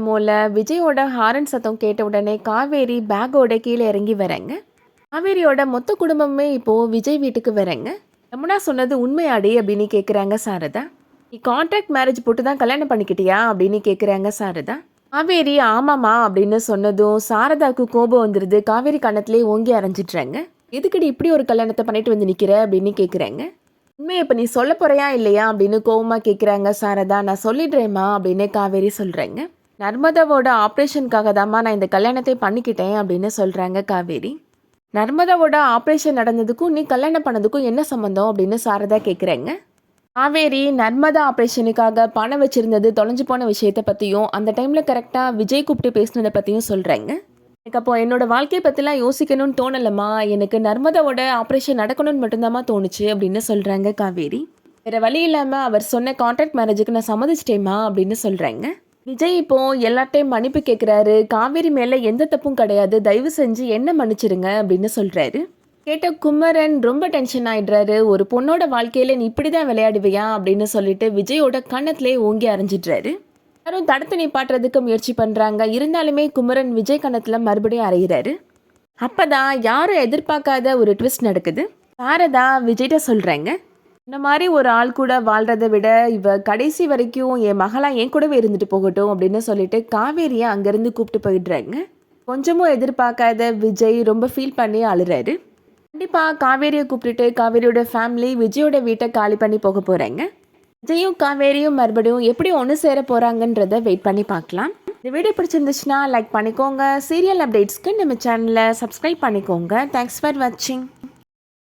மூல விஜயோட ஹாரன் சத்தம் கேட்ட உடனே காவேரி பேக்கோட கீழே இறங்கி வரேங்க. காவேரியோட மொத்த குடும்பமே இப்போ விஜய் வீட்டுக்கு வரேங்க. யமுனா சொன்னது உண்மையாடி அப்படின்னு கேட்குறாங்க சாரதா. நீ கான்ட்ராக்ட் மேரேஜ் போட்டு தான் கல்யாணம் பண்ணிக்கிட்டியா அப்படின்னு கேட்குறாங்க சாரதா. காவேரி ஆமாம்மா அப்படின்னு சொன்னதும் சாரதாவுக்கு கோபம் வந்துடுது. காவேரி கண்ணத்துலேயே ஓங்கி அரைஞ்சிட்றாங்க. எதுக்கடி இப்படி ஒரு கல்யாணத்தை பண்ணிட்டு வந்து நிற்கிற அப்படின்னு கேட்குறாங்க. உண்மையை இப்போ நீ சொல்ல போறியா இல்லையா அப்படின்னு கோவமாக கேட்குறாங்க சாரதா. நான் சொல்லிடுறேம்மா அப்படின்னு காவேரி சொல்கிறேங்க. நர்மதாவோட ஆப்ரேஷனுக்காக தாம்மா நான் இந்த கல்யாணத்தை பண்ணிக்கிட்டேன் அப்படின்னு சொல்கிறாங்க காவேரி. நர்மதாவோட ஆப்ரேஷன் நடந்ததுக்கும் நீ கல்யாணம் பண்ணதுக்கும் என்ன சம்மந்தம் அப்படின்னு சாரதா கேட்குறேங்க. காவேரி நர்மதா ஆப்ரேஷனுக்காக பணம் வச்சுருந்தது தொலைஞ்சு போன விஷயத்தை பற்றியும் அந்த டைமில் கரெக்டாக விஜய் கூப்பிட்டு பேசினதை பற்றியும் சொல்கிறேங்க. எனக்கு அப்போ என்னோட வாழ்க்கையை பற்றிலாம் யோசிக்கணும்னு தோணலம்மா, எனக்கு நர்மதாவோட ஆப்ரேஷன் நடக்கணும்னு மட்டும்தாம்மா தோணுச்சு அப்படின்னு சொல்கிறாங்க காவேரி. வேறு வழி இல்லாமல் அவர் சொன்ன கான்ட்ராக்ட் மேரேஜுக்கு நான் சம்மதிச்சிட்டேம்மா அப்படின்னு சொல்கிறாங்க. விஜய் இப்போ எல்லார்ட்டையும் மன்னிப்பு கேட்குறாரு. காவேரி மேலே எந்த தப்பும் கிடையாது, தயவு செஞ்சு என்ன மன்னிச்சிடுங்க அப்படின்னு சொல்கிறாரு. கேட்ட குமரன் ரொம்ப டென்ஷன் ஆயிடுறாரு. ஒரு பொண்ணோட வாழ்க்கையில் நீ இப்படி தான் விளையாடுவியா அப்படின்னு சொல்லிட்டு விஜயோட கண்ணத்திலே ஓங்கி அரைஞ்சிடுறாரு. யாரும் தடுத்து நிப்பாட்டுறதுக்கு முயற்சி பண்ணுறாங்க. இருந்தாலுமே குமரன் விஜய் கண்ணத்தில் மறுபடியும் அறையிறாரு. அப்போ தான் யாரும் எதிர்பார்க்காத ஒரு ட்விஸ்ட் நடக்குது. சாரதா விஜய்கிட்ட சொல்கிறாங்க, இந்த மாதிரி ஒரு ஆள் கூட வாழ்கிறத விட இவ கடைசி வரைக்கும் என் மகளாக என் கூடவே இருந்துட்டு போகட்டும் அப்படின்னு சொல்லிட்டு காவேரியை அங்கேருந்து கூப்பிட்டு போயிடுறாங்க. கொஞ்சமும் எதிர்பார்க்காத விஜய் ரொம்ப ஃபீல் பண்ணி அழுறாரு. கண்டிப்பாக காவேரியை கூப்பிட்டுட்டு காவேரியோட ஃபேமிலி விஜயோட வீட்டை காலி பண்ணி போக போகிறாங்க. விஜயும் காவேரியும் மறுபடியும் எப்படி ஒன்று சேர போகிறாங்கன்றத வெயிட் பண்ணி பார்க்கலாம். இந்த வீடியோ பிடிச்சிருந்துச்சுன்னா லைக் பண்ணிக்கோங்க. சீரியல் அப்டேட்ஸ்க்கு நம்ம சேனலை சப்ஸ்கிரைப் பண்ணிக்கோங்க. தேங்க்ஸ் ஃபார் வாட்சிங்.